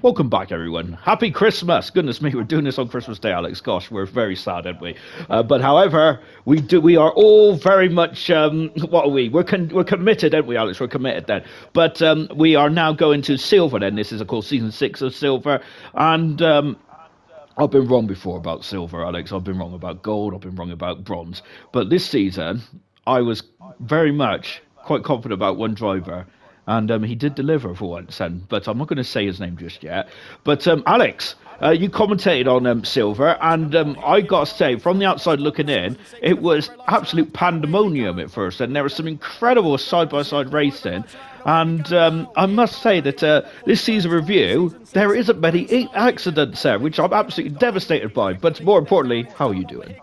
Welcome back, everyone. Happy Christmas! Goodness me, we're doing this on Christmas Day, Alex. Gosh, we're very sad, aren't we? But however, we are all very much what are we? We're committed, aren't we, Alex? We're committed then. But we are now going to silver. Then this is, of course, season 6 of silver, and I've been wrong before about silver, Alex. I've been wrong about gold. I've been wrong about bronze. But this season, I was very much quite confident about one driver. And he did deliver for once, but I'm not going to say his name just yet. But Alex, you commentated on silver, and I got to say, from the outside looking in, it was absolute pandemonium at first, and there was some incredible side-by-side racing. And I must say that this season review, there isn't many accidents there, which I'm absolutely devastated by. But more importantly, how are you doing?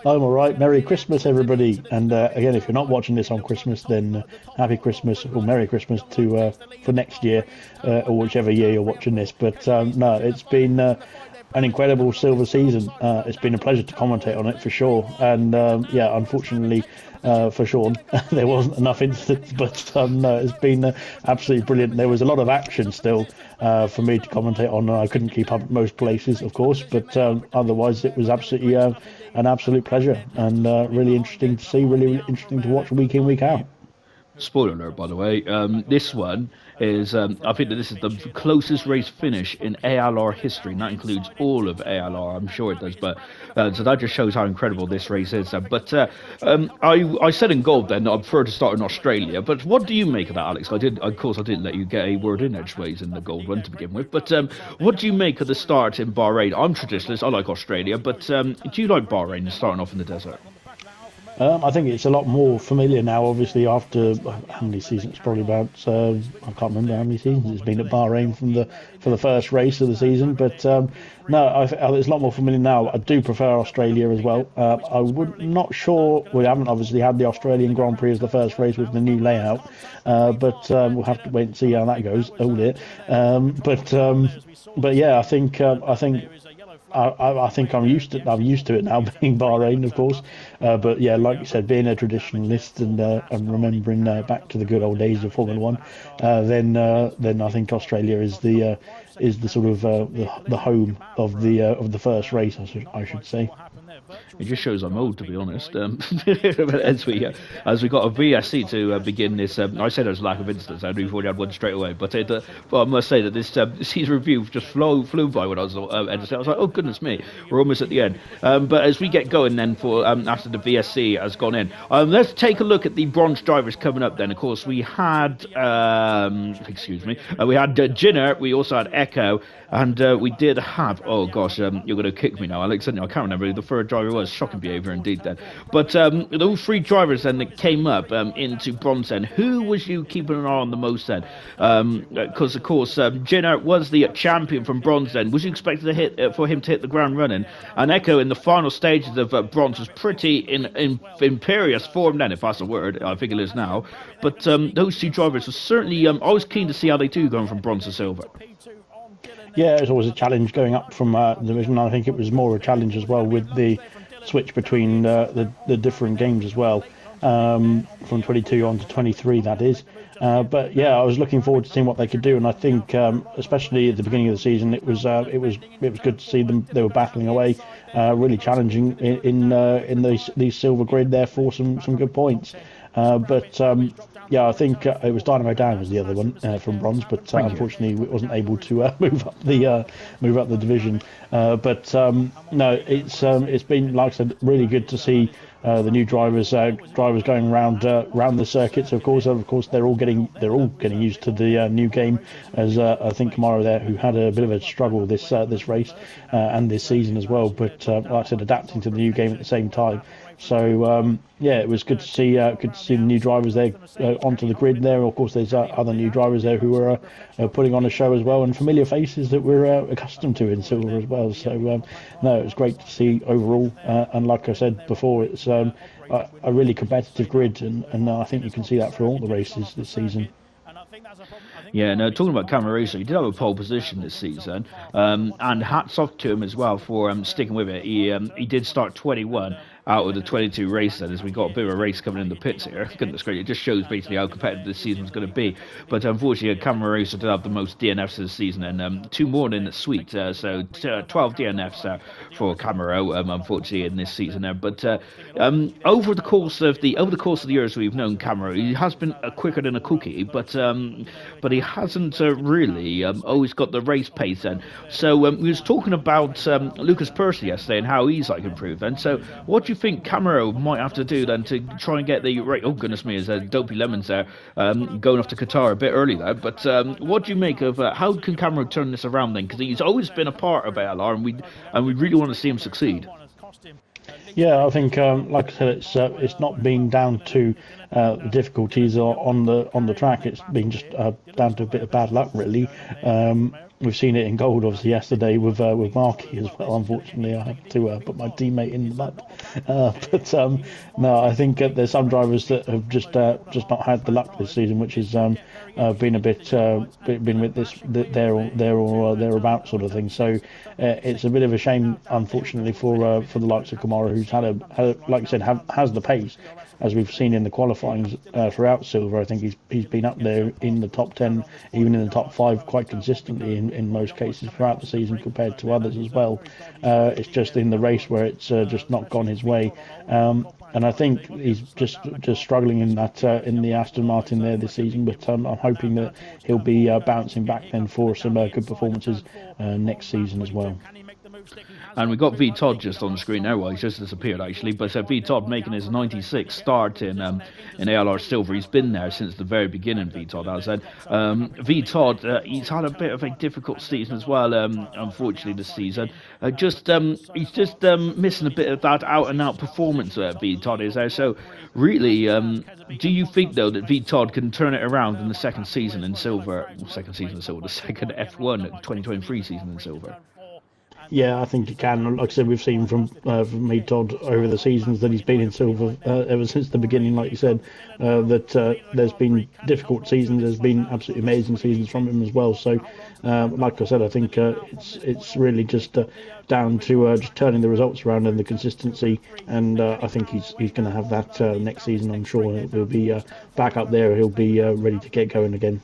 I'm all right. Merry Christmas, everybody. And again, if you're not watching this on Christmas, then Happy Christmas or Merry Christmas to for next year, or whichever year you're watching this. But no, it's been an incredible silver season. It's been a pleasure to commentate on it for sure. And yeah, unfortunately for Sean, there wasn't enough incidents, but no, it's been absolutely brilliant. There was a lot of action still for me to commentate on. I couldn't keep up at most places, of course, but otherwise it was absolutely an absolute pleasure, and really interesting to see, really interesting to watch week in, week out. Spoiler alert, by the way. This one is, I think that this is the closest race finish in ALR history, and that includes all of ALR. I'm sure it does, but so that just shows how incredible this race is. But I said in gold then, I prefer to start in Australia. But what do you make of that, Alex? I didn't let you get a word in edgeways in the gold one to begin with. But what do you make of the start in Bahrain? I'm traditionalist. I like Australia, but do you like Bahrain starting off in the desert? I think it's a lot more familiar now, obviously, after how many seasons? Probably about I can't remember how many seasons it's been at Bahrain for the first race of the season. But no, it's a lot more familiar now. I do prefer Australia as well. Not sure. We haven't obviously had the Australian Grand Prix as the first race with the new layout, but we'll have to wait and see how that goes. Oh dear. But yeah, I think I'm used to it now, being Bahrain, of course. But yeah, like you said, being a traditionalist and remembering back to the good old days of Formula One, then I think Australia is the sort of the home of the first race, I should say. It just shows I'm old, to be honest. as we got a VSC to begin this, I said there's lack of incidents. I knew we've already had one straight away, but I must say that this season review just flew by when I was editing. I was like, oh goodness me, we're almost at the end. But as we get going then for after the VSC has gone in, let's take a look at the bronze drivers coming up. Then, of course, we had we had Jinner, we also had Echo, and we did have you're going to kick me now, Alex. I can't remember who the third driver was. Shocking behaviour indeed then. But those three drivers then that came up into bronze then, who was you keeping an eye on the most then? Because of course Jenner was the champion from bronze then. Was you expected for him to hit the ground running? And Echo in the final stages of bronze was pretty in imperious form then, if that's a word. I think it is now. But those two drivers were certainly I was keen to see how they do going from bronze to silver. Yeah, it was always a challenge going up from the division. I think it was more a challenge as well with the switch between the different games as well, from 22 on to 23, that is. But yeah, I was looking forward to seeing what they could do, and I think especially at the beginning of the season, it was good to see them. They were battling away, really challenging in these silver grid there for some good points. Yeah, I think it was Dynamo Dan was the other one from bronze, but unfortunately we wasn't able to move up the division. No, it's been, like I said, really good to see the new drivers going around the circuits. Of course, they're all getting used to the new game. As I think Kamara there, who had a bit of a struggle this race and this season as well. But like I said, adapting to the new game at the same time. So yeah, it was good to see the new drivers there onto the grid there. Of course, there's other new drivers there who are putting on a show as well, and familiar faces that we're accustomed to in silver as well. So no, it was great to see overall. And like I said before, it's a really competitive grid, and I think you can see that through all the races this season. Yeah, no, talking about Camarasa, he did have a pole position this season, and hats off to him as well for sticking with it. He did start 21, out of the 22 race then, as we got a bit of a race coming in the pits here. Goodness gracious, it just shows basically how competitive this season was going to be. But unfortunately, Camera Racer did have the most DNFs this season, and 2 more than the Sweet. So 12 DNFs for Camaro, unfortunately, in this season there. But over the course of the years we've known Camaro, he has been quicker than a cookie, but he hasn't really always got the race pace then. So we was talking about Lucas Percy yesterday and how he's like improved. And so, what do you think Camaro might have to do then to try and get the right? Oh goodness me, there's Dopey Lemons there going off to Qatar a bit early there. But what do you make of how can Camaro turn this around then? Because he's always been a part of ALR, and we really want to see him succeed. Yeah, I think, like I said, it's not been down to the difficulties on the track. It's been just down to a bit of bad luck, really. We've seen it in gold, obviously, yesterday with Marky as well. Unfortunately, I had to put my teammate in the mud. But no, I think there's some drivers that have just not had the luck this season, which has been a bit been with this there or thereabout sort of thing. So it's a bit of a shame, unfortunately, for the likes of Kamara, who's had a like I said, has the pace. As we've seen in the qualifying throughout Silver, I think he's been up there in the top 10, even in the top 5 quite consistently in most cases throughout the season compared to others as well. It's just in the race where it's just not gone his way. And I think he's just struggling in that in the Aston Martin there this season. But I'm hoping that he'll be bouncing back then for some good performances next season as well. And we've got V Todd just on the screen now. Well, he's just disappeared actually, but V Todd making his 96th start in ALR Silver. He's been there since the very beginning. V Todd has said. V Todd, he's had a bit of a difficult season as well. Unfortunately, this season, he's just missing a bit of that out and out performance. V Todd is there. So, really, do you think though that V Todd can turn it around in the second season in Silver? The second F1 2023 season in Silver. Yeah, I think he can. Like I said, we've seen from me, Todd, over the seasons that he's been in Silver ever since the beginning. Like you said, that there's been difficult seasons, there's been absolutely amazing seasons from him as well. So, like I said, I think it's really just down to just turning the results around and the consistency. And I think he's going to have that next season. I'm sure he'll be back up there. He'll be ready to get going again.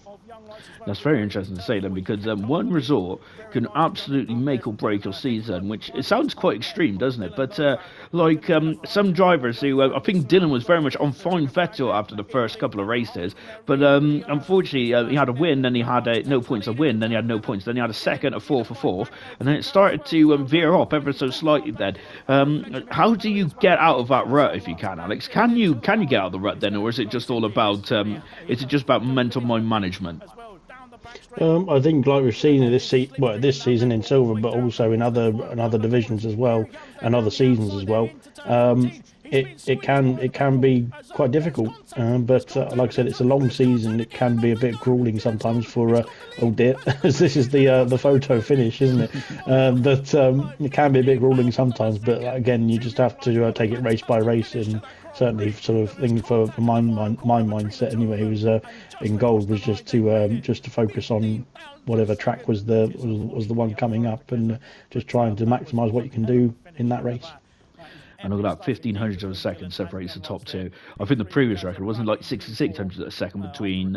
That's very interesting to say then, because one resort can absolutely make or break your season, which it sounds quite extreme, doesn't it? But some drivers who, I think Dylan was very much on fine Vettel after the first couple of races, but unfortunately he had a win, then he had no points, a win, then he had no points, then he had a second, a fourth, and then it started to veer off ever so slightly then. How do you get out of that rut if you can, Alex? Can you get out of the rut then, or is it just all about, mental mind management? I think, like we've seen this season in Silver, but also in other divisions as well, and other seasons as well, it can be quite difficult. But like I said, it's a long season. It can be a bit grueling sometimes for oh dear, this is the photo finish, isn't it? It can be a bit grueling sometimes. But again, you just have to take it race by race. And certainly, sort of thing for my mindset anyway, was in gold was just to focus on whatever track was the one coming up, and just trying to maximise what you can do in that race. And look at that, 1500 of a second separates the top two. I think the previous record wasn't like 66 hundredths of a second between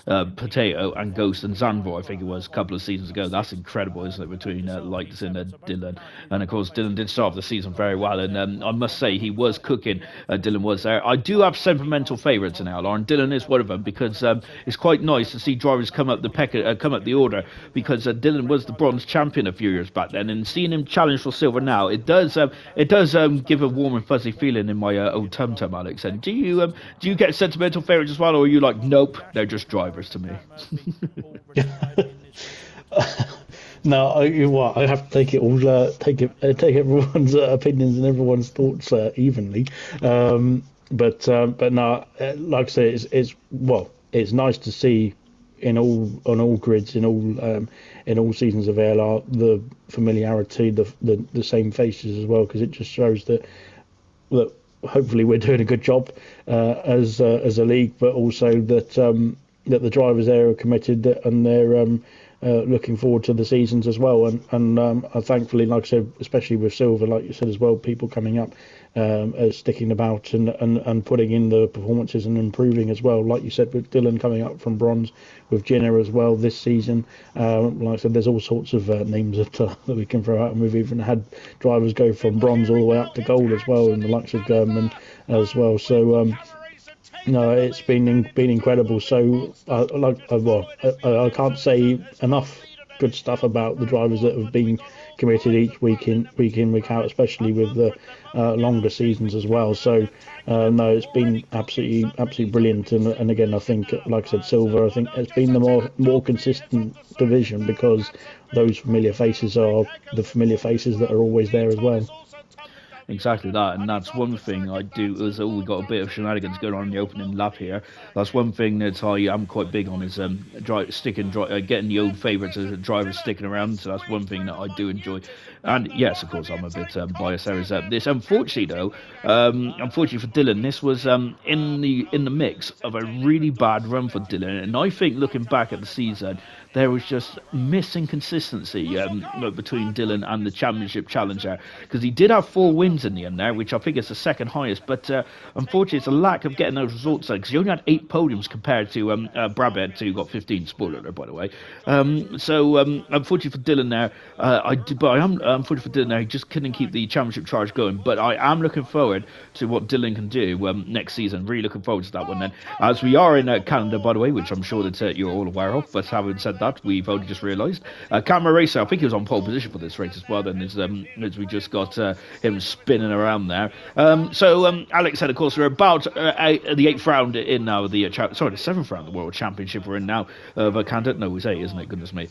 Potato and Ghost and Zanvor, I think it was a couple of seasons ago. That's incredible, isn't it, between Lights and Dylan. And of course, Dylan did start off the season very well, and I must say he was cooking. Dylan was there. I do have sentimental favourites in ALR, and Dylan is one of them, because it's quite nice to see drivers come up the order, because Dylan was the bronze champion a few years back then, and seeing him challenge for silver now, it does give a warm and fuzzy feeling in my old tum-tum, Alex. And do you get sentimental favourites as well, or are you like, nope, they're just drivers to me? No, I have to take it all, take everyone's opinions and everyone's thoughts evenly. But no, like I say, it's nice to see on all grids, in all seasons of ALR, the familiarity, the same faces as well, because it just shows that hopefully we're doing a good job as a league, but also that that the drivers there are committed and they're looking forward to the seasons as well. And thankfully, like I said, especially with silver, like you said as well, people coming up, sticking about and putting in the performances and improving as well. Like you said, with Dylan coming up from bronze, with Jenner as well this season. Like I said, there's all sorts of names that we can throw out, and we've even had drivers go from bronze all the way up to gold as well, and the likes of German as well. So no, it's been incredible. So I can't say enough good stuff about the drivers that have been committed each week in week out, especially with the longer seasons as well. So no, it's been absolutely brilliant. And again, I think, like I said, silver, I think it's been the more consistent division, because those familiar faces are the familiar faces that are always there as well. Exactly that, and that's one thing I do. Is we got a bit of shenanigans going on in the opening lap here. That's one thing that I am quite big on, is getting the old favourites as drivers sticking around. So that's one thing that I do enjoy. And yes, of course, I'm a bit biased there. Is this unfortunately though? Unfortunately for Dylan, this was in the mix of a really bad run for Dylan, and I think looking back at the season, there was just missing consistency between Dylan and the championship challenger, because he did have 4 wins in the end there, which I think is the second highest, but unfortunately it's a lack of getting those results there, because he only had 8 podiums compared to Brabant, who got 15, spoiler alert, by the way. So unfortunately for Dylan there, unfortunately for Dylan there, he just couldn't keep the championship charge going, but I am looking forward to what Dylan can do next season. Really looking forward to that one then, as we are in Canada, by the way, which I'm sure that you're all aware of, but having said that, we've only just realised Camera Racer, I think he was on pole position for this race as well then, as we just got him spinning around there. So Alex said, of course, we're about the 8th round in now, the 7th round of the World Championship we're in now of Canada. No, it's 8, isn't it? Goodness me.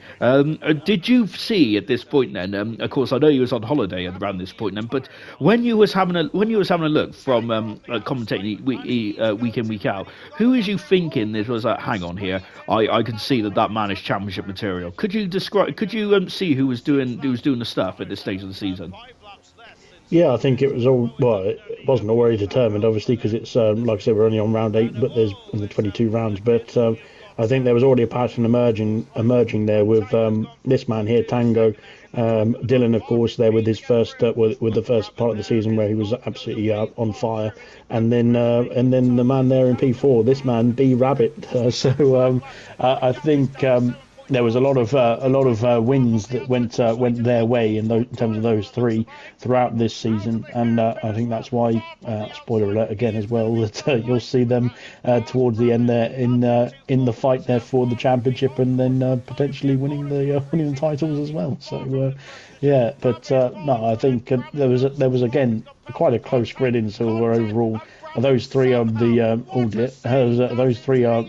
Did you see at this point then, of course I know you was on holiday around this point then, but when you was having a look from commentating week in, week out, who is you thinking this was hang on here, I can see that man is championship material? Could you see who was doing the stuff at this stage of the season? Yeah, I think it was it wasn't already determined, obviously, because it's like I said, we're only on round 8, but there's the 22 rounds. But I think there was already a pattern emerging there with this man here, Tango. Dylan, of course, there with his first with the first part of the season where he was absolutely on fire, and then the man there in P4, this man B Rabbit. So I think there was a lot of wins that went their way in terms of those 3 throughout this season, and I think that's why, spoiler alert again as well, that you'll see them towards the end there in the fight there for the championship, and then potentially winning the titles as well. So yeah, but no, I think there was again quite a close grid in silver overall. Those 3 are the those 3 are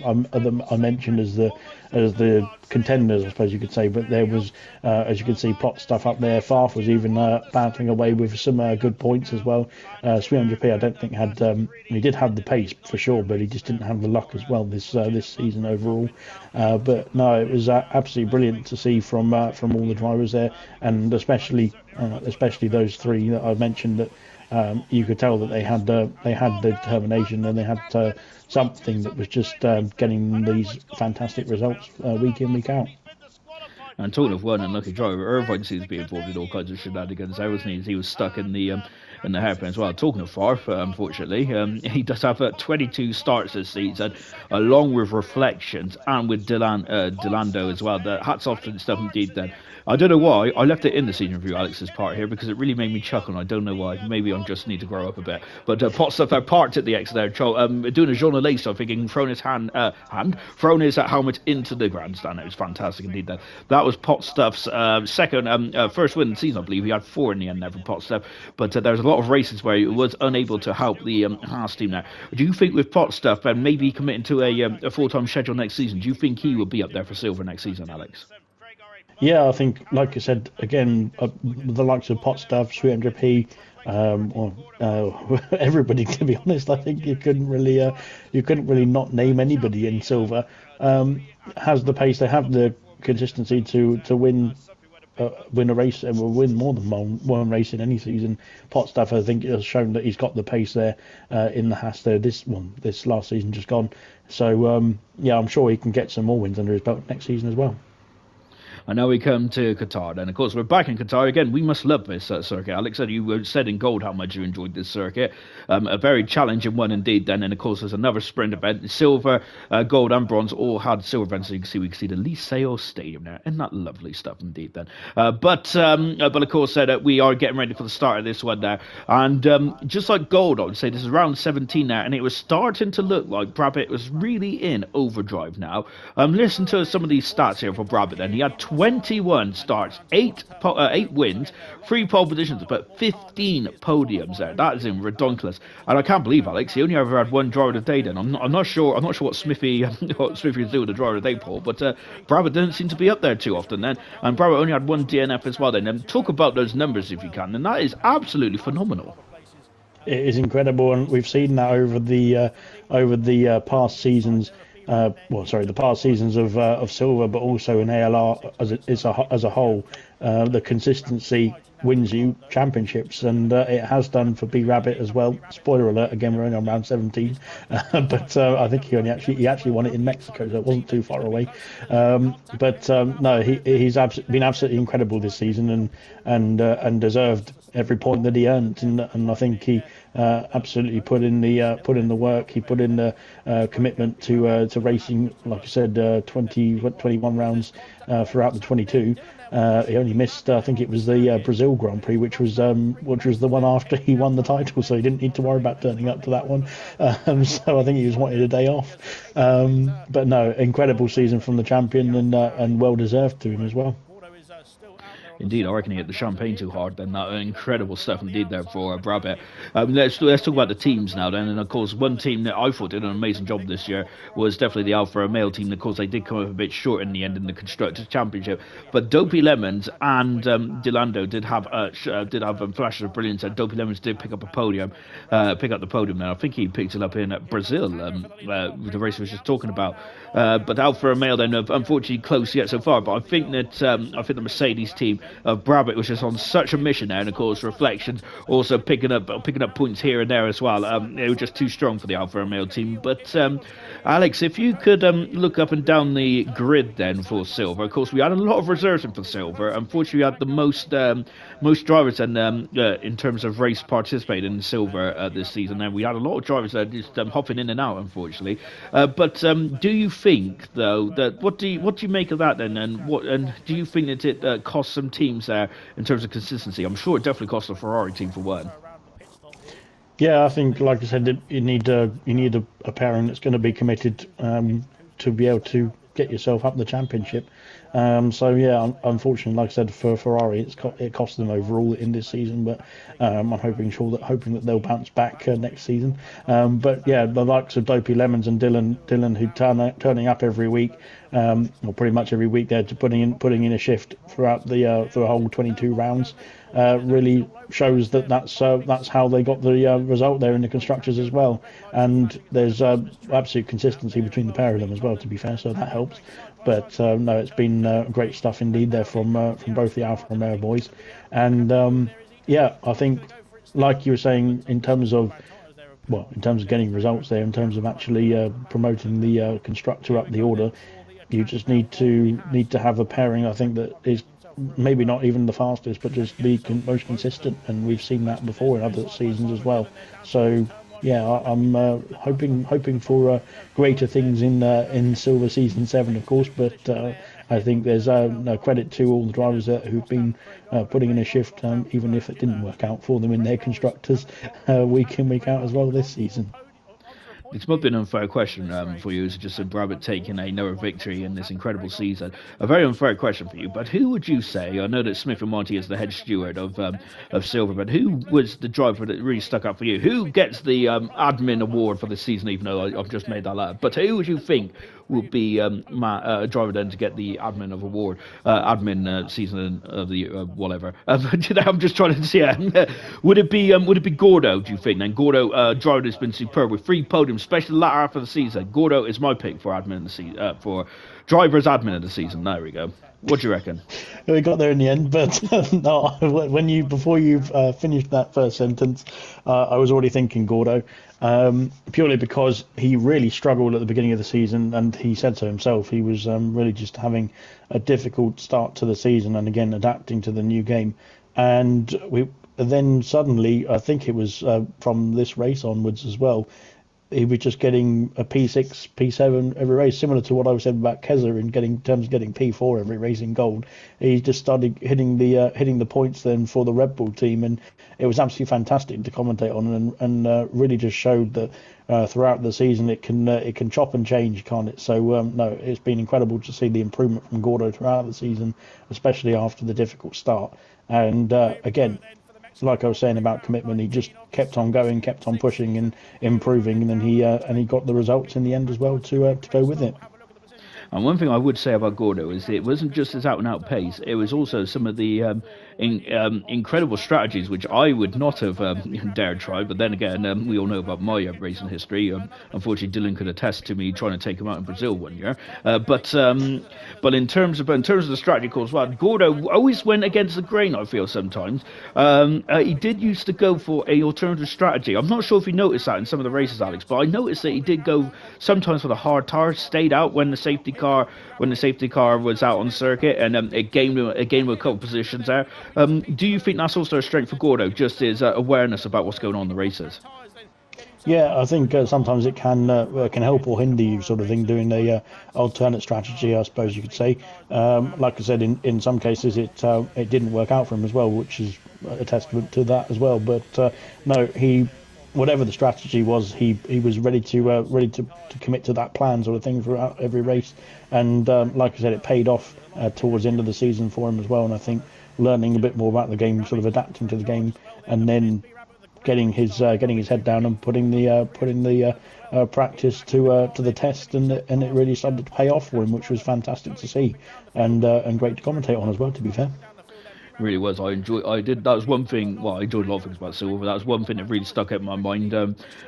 I mentioned as the contenders, I suppose you could say. But there was, as you can see, Pot Stuff up there. Farf was even battling away with some good points as well. 300p, I don't think he did have the pace for sure, but he just didn't have the luck as well this season overall. But no, it was absolutely brilliant to see from all the drivers there, and especially those 3 that I mentioned, that you could tell that they had the determination, and they had something that was just getting these fantastic results week in, week out. And talking of one unlucky driver, Irvine seems to be involved in all kinds of shenanigans there, wasn't he? He was stuck in the hairpin as well. Talking of Farf, unfortunately, he does have 22 starts this season, along with Reflections and with Delando as well. Hats off to the stuff indeed then. I don't know why I left it in the season review, Alex's part here, because it really made me chuckle, and I don't know why. Maybe I just need to grow up a bit. But Pot Stuff there parked at the exit there, doing a Jean Lace, I thinking, thrown his thrown his helmet into the grandstand. It was fantastic indeed. That was Pot Stuff's first win in the season, I believe. He had 4 in the end there for Pot Stuff. But there was a lot of races where he was unable to help the Haas team there. Do you think with Pot Stuff and maybe committing to a full-time schedule next season, do you think he will be up there for silver next season, Alex? Yeah, I think, like I said, again, the likes of Pot Stuff, 300p, everybody, to be honest. I think you couldn't really not name anybody in silver. Has the pace, they have the consistency to win win a race and will win more than one race in any season. Potstaff, I think, has shown that he's got the pace there in the Haas there. This last season just gone. So yeah, I'm sure he can get some more wins under his belt next season as well. And now we come to Qatar. Then, of course, we're back in Qatar again. We must love this circuit. Alex, you said in gold how much you enjoyed this circuit. A very challenging one indeed. Then, and of course, there's another sprint event. Silver, gold, and bronze all had silver events. So you can see, we can see the Liceo Stadium there, and that lovely stuff indeed. Then, but of course, we are getting ready for the start of this one there. And just like gold, I would say this is round 17 now, and it was starting to look like Brabham was really in overdrive now. Listen to some of these stats here for Brabham. Then he had 21 starts, 8 wins, 3 pole positions, but 15 podiums there. That is ridiculous. And I can't believe, Alex, he only ever had 1 driver of the day. Then I'm not sure what Smithy can do with the driver of the day poll, but Brabham didn't seem to be up there too often then. And Brabham only had 1 DNF as well. Then and talk about those numbers if you can, and that is absolutely phenomenal. It is incredible, and we've seen that over the past seasons. The past seasons of silver, but also in ALR as a whole, the consistency wins you championships, and it has done for B Rabbit as well. Spoiler alert, again, we're only on round 17, but I think he actually won it in Mexico, so it wasn't too far away. No, he's been absolutely incredible this season, and deserved every point that he earned, and I think he absolutely put in the work. He put in the commitment to racing, like I said, 21 rounds throughout the 22. He only missed, I think it was the Brazil Grand Prix, which was the one after he won the title, so he didn't need to worry about turning up to that one. So I think he just wanted a day off. But no, incredible season from the champion, and well deserved to him as well. Indeed, I reckon he hit the champagne too hard. Then that incredible stuff indeed there for Brabham. Let's talk about the teams now then. And of course, one team that I thought did an amazing job this year was definitely the Alfa Romeo team. Of course, they did come up a bit short in the end in the Constructors' Championship. But Dopey Lemons and Delando did have flashes of brilliance. And Dopey Lemons did pick up the podium now. I think he picked it up in Brazil, the race we were just talking about. But Alfa Romeo then, unfortunately, close yet so far. But I think the Mercedes team of Brabham was just on such a mission there, and of course Reflections also picking up points here and there as well. They were just too strong for the Alfa Romeo team. But Alex, if you could look up and down the grid then for silver, of course we had a lot of reserves in for silver. Unfortunately, we had the most drivers in terms of race participated in silver this season, and we had a lot of drivers just hopping in and out, unfortunately. But do you think though that what do you make of that then, and do you think that it costs some teams there in terms of consistency? I'm sure it definitely costs the Ferrari team for one. Yeah, I think, like I said, you need a pairing that's going to be committed to be able to get yourself up the championship. So yeah, unfortunately, like I said, for Ferrari, it cost them overall in this season. But I'm hoping that they'll bounce back next season. But yeah, the likes of Dopey Lemons and Dylan who turning up every week, or pretty much every week, they're putting in a shift throughout the whole 22 rounds. Really shows that's how they got the result there in the constructors as well. And there's absolute consistency between the pair of them as well, to be fair, so that helps. But no, it's been great stuff indeed there from both the Alfa Romeo boys. And yeah, I think, like you were saying, in terms of getting results there, in terms of actually promoting the constructor up the order, you just need to have a pairing, I think, that is maybe not even the fastest, but just the most consistent, and we've seen that before in other seasons as well. So yeah, I'm hoping for greater things in Silver Season 7, of course, but I think there's no credit to all the drivers who've been putting in a shift, even if it didn't work out for them in their constructors week in, week out as well this season. This might be an unfair question for you, as just a Brabham taking another victory in this incredible season. A very unfair question for you, but who would you say, I know that Smith and Monty is the head steward of Silver, but who was the driver that really stuck up for you? Who gets the admin award for the season, even though I've just made that up? But who would you think will be a driver then to get the admin of award, admin season of the whatever. I'm just trying to see. Would it be Gordo? Do you think? Then Gordo, driver has been superb with 3 podiums, especially the latter half of the season. Gordo is my pick for admin of the season, for drivers admin of the season. There we go. What do you reckon? We got there in the end, but no. Before you've finished that first sentence, I was already thinking Gordo, purely because he really struggled at the beginning of the season, and he said so himself. He was really just having a difficult start to the season, and again adapting to the new game. And then suddenly, I think it was from this race onwards as well, he was just getting a P6, P7 every race, similar to what I was saying about Keza in terms of getting P4 every race in gold. He just started hitting the points then for the Red Bull team, and it was absolutely fantastic to commentate on, and really just showed that throughout the season it can chop and change, can't it? So no, it's been incredible to see the improvement from Gordo throughout the season, especially after the difficult start. And again, like I was saying about commitment, he just kept on going, kept on pushing and improving, and then he got the results in the end as well to go with it. And one thing I would say about Gordo is it wasn't just his out-and-out pace, it was also some of the incredible strategies which I would not have dared try. But then again, we all know about my racing history. Unfortunately, Dylan could attest to me trying to take him out in Brazil one year. But in terms of the strategy calls, well, Gordo always went against the grain, I feel sometimes. He did used to go for a alternative strategy. I'm not sure if you noticed that in some of the races, Alex, but I noticed that he did go sometimes for the hard tires, stayed out when the safety car was out on circuit, and it gained a couple positions there. Do you think that's also a strength for Gordo, just his awareness about what's going on in the races? Yeah, I think sometimes it can help or hinder you, sort of thing, doing a alternate strategy, I suppose you could say. Like I said, in some cases it didn't work out for him as well, which is a testament to that as well. But no, whatever the strategy was, he was ready to commit to that plan, sort of thing, throughout every race. And like I said, it paid off towards the end of the season for him as well. And I think learning a bit more about the game, sort of adapting to the game, and then getting his head down and putting the practice to the test, and it really started to pay off for him, which was fantastic to see, and great to commentate on as well, to be fair. Really was. That was one thing. Well, I enjoyed a lot of things about Silver. That was one thing that really stuck out in my mind.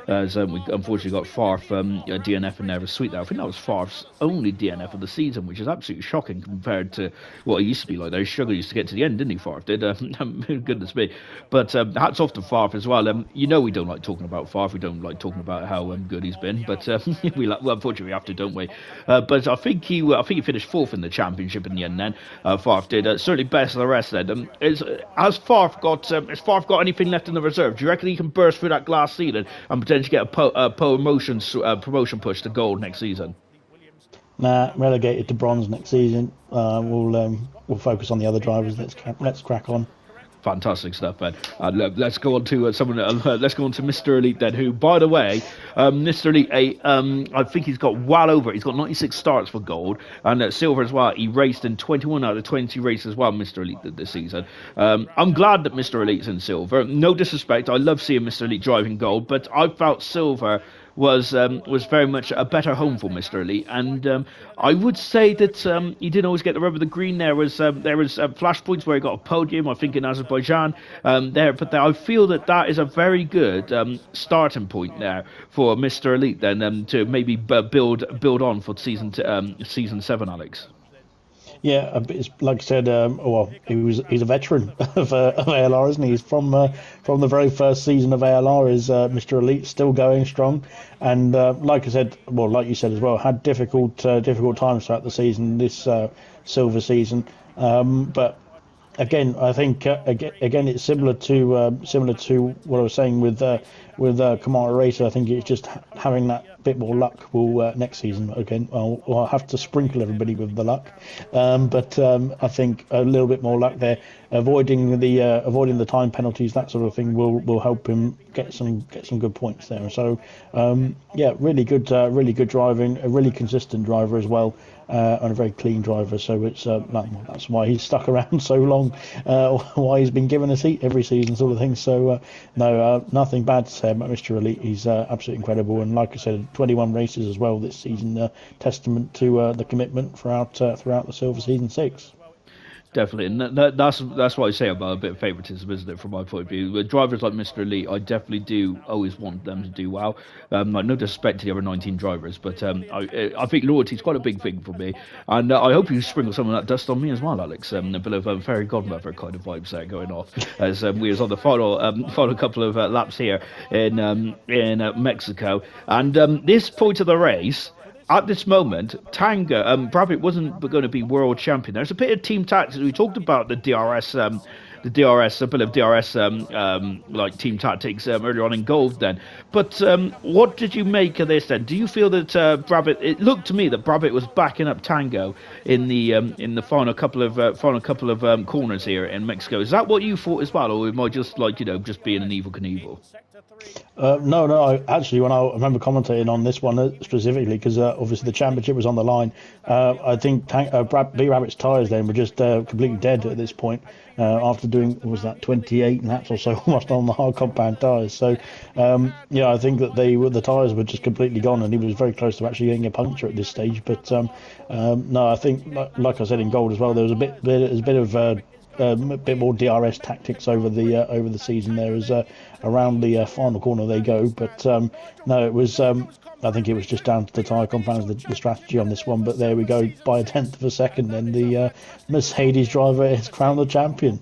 As we unfortunately got Farf DNF in there was sweet. I think that was Farf's only DNF of the season, which is absolutely shocking compared to what it used to be like. They struggled used to get to the end, didn't he? Farf did. Goodness me. But hats off to Farf as well. We don't like talking about Farf. We don't like talking about how good he's been. But unfortunately we have to, don't we? But I think he finished 4th in the championship in the end. Then Farf did certainly best of the rest. Then. Has Farf got anything left in the reserve? Do you reckon he can burst through that glass ceiling and potentially get a promotion push to gold next season? Nah, relegated to bronze next season. We'll focus on the other drivers. Let's crack on. Fantastic stuff, Ben. Let's go on to let's go on to Mr. Elite then. Who, by the way, Mr. Elite, I think he's got well over it. He's got 96 starts for gold, and silver as well. He raced in 21 out of 20 races as well. Mr. Elite did this season. I'm glad that Mr. Elite's in silver. No disrespect, I love seeing Mr. Elite driving gold, but I felt silver was very much a better home for Mr. Elite, and I would say that he didn't always get the rub of the green. There was flashpoints where he got a podium, I think in Azerbaijan. But I feel that is a very good starting point there for Mr. Elite then to maybe build on for season 7, Alex. Yeah, it's like I said. He's a veteran of ALR, isn't he? He's from the very first season of ALR. Is Mr. Elite, still going strong, and like I said, like you said as well, had difficult times throughout the season, this silver season. But again, I think again it's similar to what I was saying with Kamara Racer. I think it's just having that bit more luck will next season. Again, I'll have to sprinkle everybody with the luck, but I think a little bit more luck there, avoiding the time penalties, that sort of thing will help him get some good points there. So really good driving, a really consistent driver as well. And a very clean driver, so it's that's why he's stuck around so long, why he's been given a seat every season, sort of thing. So nothing bad to say about Mr. Elite. He's absolutely incredible, and like I said, 21 races as well this season. Testament to the commitment throughout the Silver Season 6. Definitely, and that's what I say about a bit of favouritism, isn't it? From my point of view, with drivers like Mr. Elite, I definitely do always want them to do well. Like no disrespect to the other 19 drivers, but I think loyalty is quite a big thing for me, and I hope you sprinkle some of that dust on me as well, Alex. A bit of a fairy godmother kind of vibes there going off as we was on the final couple of laps here in Mexico, and this point of the race. At this moment, Tanga, Brabham wasn't going to be world champion. There's a bit of team tactics. We talked about the DRS, a bit of DRS, like team tactics earlier on in Gold then. But what did you make of this then? Do you feel that Brabham? It looked to me that Brabham was backing up Tango in the final couple of corners here in Mexico. Is that what you thought as well, or am I just just being an evil Knievel? No. Actually, when I remember commentating on this one specifically, because obviously the championship was on the line, I think B Rabbit's tyres then were just completely dead at this point after doing 28 laps or so almost on the hard compound tyres. So I think that the tyres were just completely gone, and he was very close to actually getting a puncture at this stage. But no, I think like I said in Gold as well, there was a bit of a bit more DRS tactics over the season there as around the final corner they go, but no, it was I think it was just down to the tyre compounds, the strategy on this one. But there we go, by a tenth of a second, and the Mercedes driver is crowned the champion.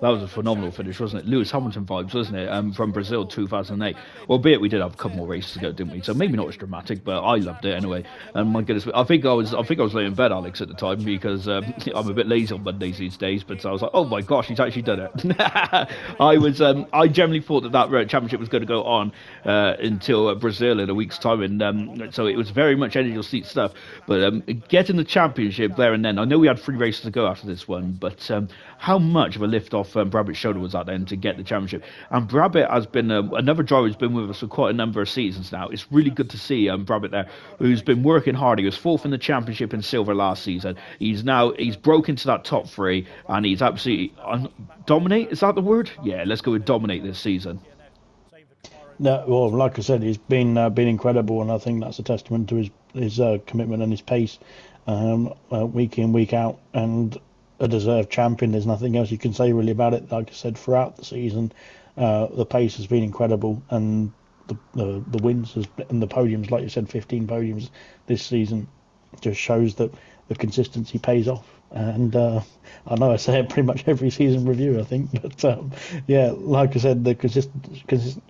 That was a phenomenal finish, wasn't it? Lewis Hamilton vibes, wasn't it? From Brazil 2008. Albeit we did have a couple more races to go, didn't we? So maybe not as dramatic, but I loved it anyway. And my goodness, I think I was laying in bed, Alex, at the time, because I'm a bit lazy on Mondays these days. But I was like, oh my gosh, he's actually done it. I generally thought that championship was going to go on until Brazil in a week's time, and so it was very much edge of your seat stuff. But getting the championship there and then, I know we had 3 races to go after this one, but how much of a lift off Brabham's shoulder was that then to get the championship? And Brabham has been another driver who's been with us for quite a number of seasons now. It's really good to see Brabham there, who's been working hard. He was 4th in the championship in silver last season. He's broken to that top 3, and he's absolutely dominate. Is that the word? Yeah, let's go with dominate this season. No, well, like I said, he's been incredible, and I think that's a testament to his commitment and his pace week in, week out, and a deserved champion. There's nothing else you can say really about it. Like I said, throughout the season, the pace has been incredible, and the wins and the podiums, like you said, 15 podiums this season, just shows that the consistency pays off. And I know I say it pretty much every season review, I think, but yeah, like I said, the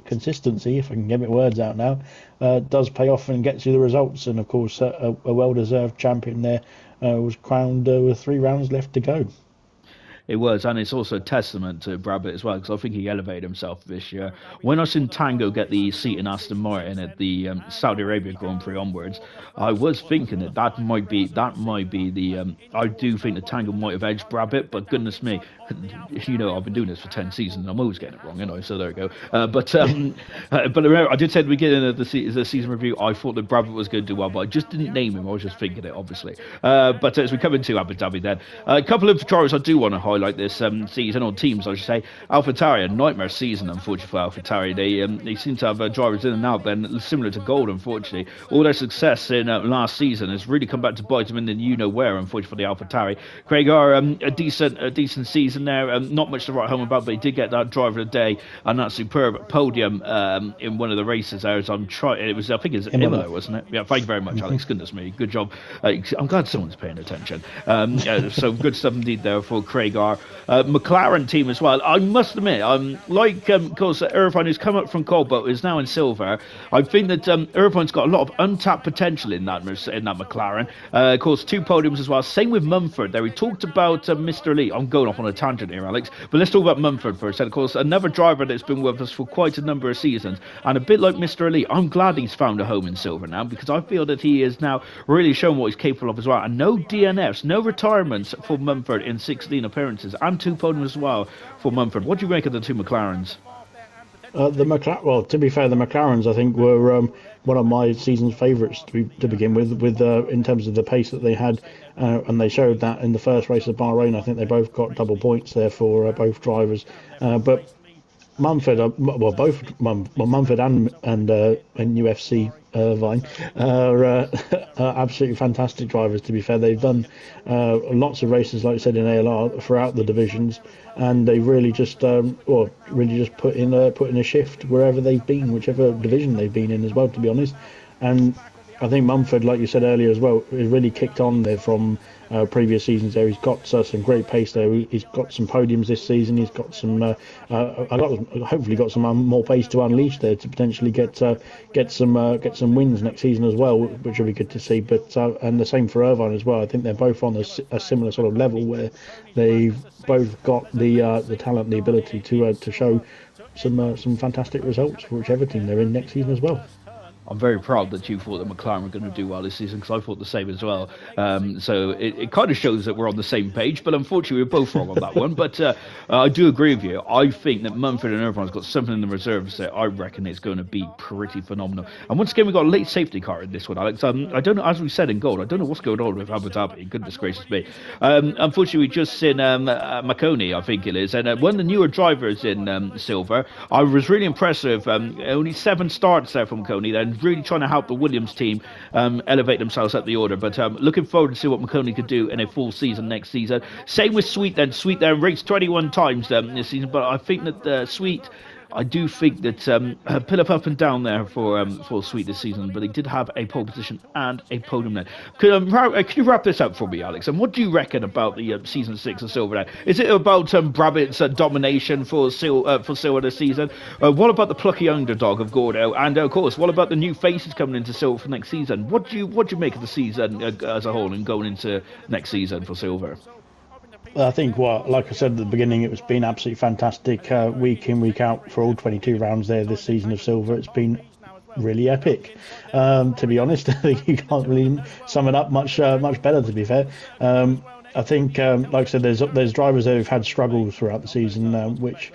consistency, if I can get my words out now, does pay off and gets you the results. And of course, a well-deserved champion there was crowned with 3 rounds left to go. It was, and it's also a testament to Brabham as well, because I think he elevated himself this year. When I seen Tango get the seat in Aston Martin at the Saudi Arabia Grand Prix onwards, I was thinking that might be the. I do think that Tango might have edged Brabham, but goodness me, I've been doing this for 10 seasons, and I'm always getting it wrong, so there we go. But remember, I did say at the beginning of the season review, I thought that Brabham was going to do well, but I just didn't name him. I was just thinking it, obviously. But as we come into Abu Dhabi, then a couple of drivers I do want to highlight this season, or teams I should say. AlphaTauri, a nightmare season unfortunately for AlphaTauri. They seem to have drivers in and out then similar to Gold, unfortunately. All their success in last season has really come back to bite them in the where, unfortunately, for the AlphaTauri. Craig are a decent season there, not much to write home about, but he did get that driver of the day and that superb podium in one of the races there. As I think it's Imola, wasn't it? Yeah, thank you very much, Alex. Goodness me, good job. I'm glad someone's paying attention. So good stuff indeed there for Craig R. McLaren team as well. I must admit, of course, Irvine, who's come up from Gold but is now in silver. I think that Irvine's got a lot of untapped potential in that McLaren. Of course, 2 podiums as well. Same with Mumford there. We talked about Mr. Lee. I'm going off on a tangent here, Alex, but let's talk about Mumford first. And of course, another driver that's been with us for quite a number of seasons, and a bit like Mr. Lee, I'm glad he's found a home in silver now, because I feel that he is now really shown what he's capable of as well. And no DNFs, no retirements for Mumford in 16 appearances, and 2 podiums as well for Mumford. What do you make of the 2 McLarens? Well, to be fair, the McLarens I think were one of my season's favourites to begin with in terms of the pace that they had, and they showed that in the first race of Bahrain. I think they both got double points there for both drivers. But Mumford, well, both Mumford and UFC Irvine are, are absolutely fantastic drivers. To be fair, they've done lots of races, like I said, in ALR throughout the divisions, and they really just, really just put in a shift wherever they've been, whichever division they've been in as well. To be honest, and I think Mumford, like you said earlier as well, has really kicked on there from previous seasons. There, he's got some great pace there. He's got some podiums this season. He's got some, hopefully, got some more pace to unleash there to potentially get some wins next season as well, which will be good to see. But and the same for Irvine as well. I think they're both on a similar sort of level where they've both got the talent, and the ability to show some fantastic results for whichever team they're in next season as well. I'm very proud that you thought that McLaren were going to do well this season because I thought the same as well. So it kind of shows that we're on the same page, but unfortunately we're both wrong on that one. But I do agree with you. I think that Mumford and Irvine's got something in the reserves that I reckon is going to be pretty phenomenal. And once again, we've got a late safety car in this one, Alex. I don't know, as we said in gold, I don't know what's going on with Abu Dhabi. Goodness gracious me. Unfortunately, we just seen McConey, I think it is, and one of the newer drivers in silver. I was really impressed with only 7 starts there from McConey. Then really trying to help the Williams team elevate themselves up the order. But looking forward to see what McConey could do in a full season next season. Same with Sweet then. Sweet then raced 21 times this season, but I think that Sweet, I do think that pillop up and down there for Sweet this season, but he did have a pole position and a podium there. Could you wrap this up for me, Alex? And what do you reckon about the season 6 of Silver there? Is it about Brabbitt's domination for Silver this season? What about the plucky underdog of Gordo? And of course, what about the new faces coming into Silver for next season? What do you make of the season as a whole and going into next season for Silver? I think, like I said at the beginning, it was been absolutely fantastic week in, week out for all 22 rounds there this season of Silver. It's been really epic. To be honest, I think you can't really sum it up much better, to be fair. I think, like I said, there's drivers that have had struggles throughout the season, which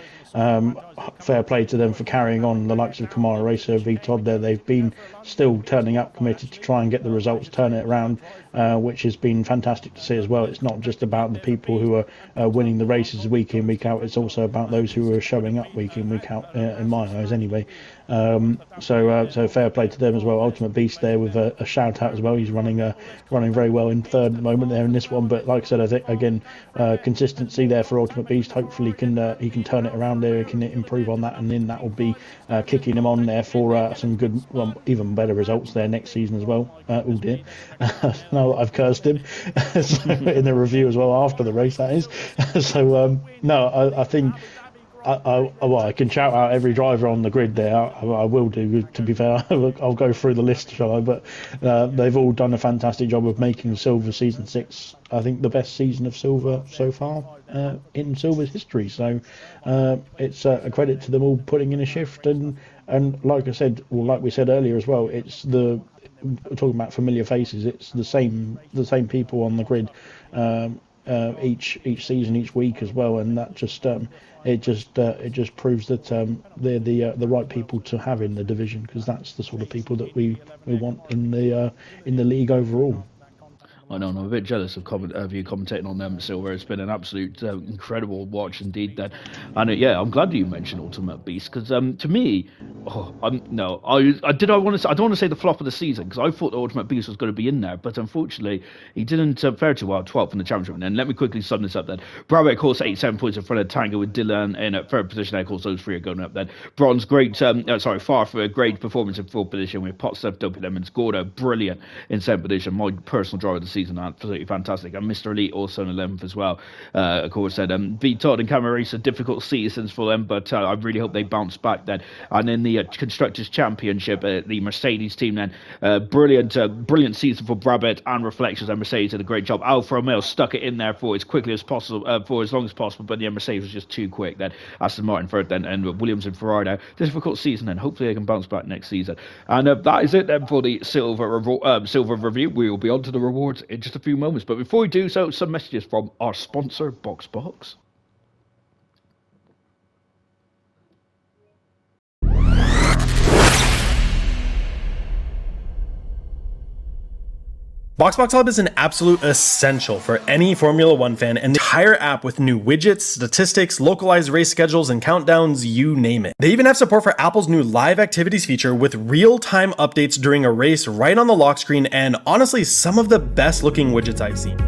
fair play to them for carrying on. The likes of Kamara Racer, V Todd there, they've been still turning up, committed to try and get the results, turn it around, which has been fantastic to see as well. It's not just about the people who are winning the races week in, week out. It's also about those who are showing up week in, week out, in my eyes anyway. So fair play to them as well. Ultimate Beast there with a shout out as well. He's running very well in third at the moment there in this one. But like I said, I think again, consistency there for Ultimate Beast. Hopefully he can turn it around there. He can improve on that, and then that will be kicking him on there for some good, even better results there next season as well. Oh dear, now I've cursed him so, in the review as well after the race, that is. So no, I think. I can shout out every driver on the grid there. I will do. To be fair, I'll go through the list, shall I? But they've all done a fantastic job of making Silver season 6, I think, the best season of Silver so far in Silver's history. So it's a credit to them all putting in a shift. And like I said, well, like we said earlier as well, it's talking about familiar faces. It's the same people on the grid each season, each week as well, and that just it just proves that they're the right people to have in the division, because that's the sort of people that we want in the league overall. I know, I'm a bit jealous of you commentating on them, Silver. It's been an absolute incredible watch indeed. Then, and yeah, I'm glad you mentioned Ultimate Beast, because to me, I don't want to say the flop of the season, because I thought the Ultimate Beast was going to be in there, but unfortunately he didn't fare too well, 12th in the championship. And let me quickly sum this up then. Bravo, of course, 87 points in front of Tango with Dylan in at third position. Of course, those three are going up then. Bronze, far for a great performance in fourth position with Potstuff, W Lemons, Gordo, brilliant in seventh position. My personal driver of the season, absolutely fantastic. And Mr. Elite also in 11th as well. Of course, said V Todd and Camera Race, a difficult seasons for them, but I really hope they bounce back then. And in the Constructors Championship, the Mercedes team then, brilliant season for Brabant and Reflections, and Mercedes did a great job. Alfa Romeo stuck it in there for as quickly as possible, for as long as possible, but yeah, Mercedes was just too quick then. Aston Martin third then, and Williams and Ferrari now. Difficult season then. Hopefully they can bounce back next season. And that is it then for the silver review. We will be on to the rewards in just a few moments, but before we do so, some messages from our sponsor, BoxBox. BoxBox Hub is an absolute essential for any Formula One fan, and the entire app with new widgets, statistics, localized race schedules, and countdowns, you name it. They even have support for Apple's new live activities feature with real-time updates during a race right on the lock screen, and honestly, some of the best looking widgets I've seen.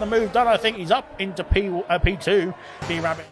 the move done. I think he's up into P2. B-Rabbit.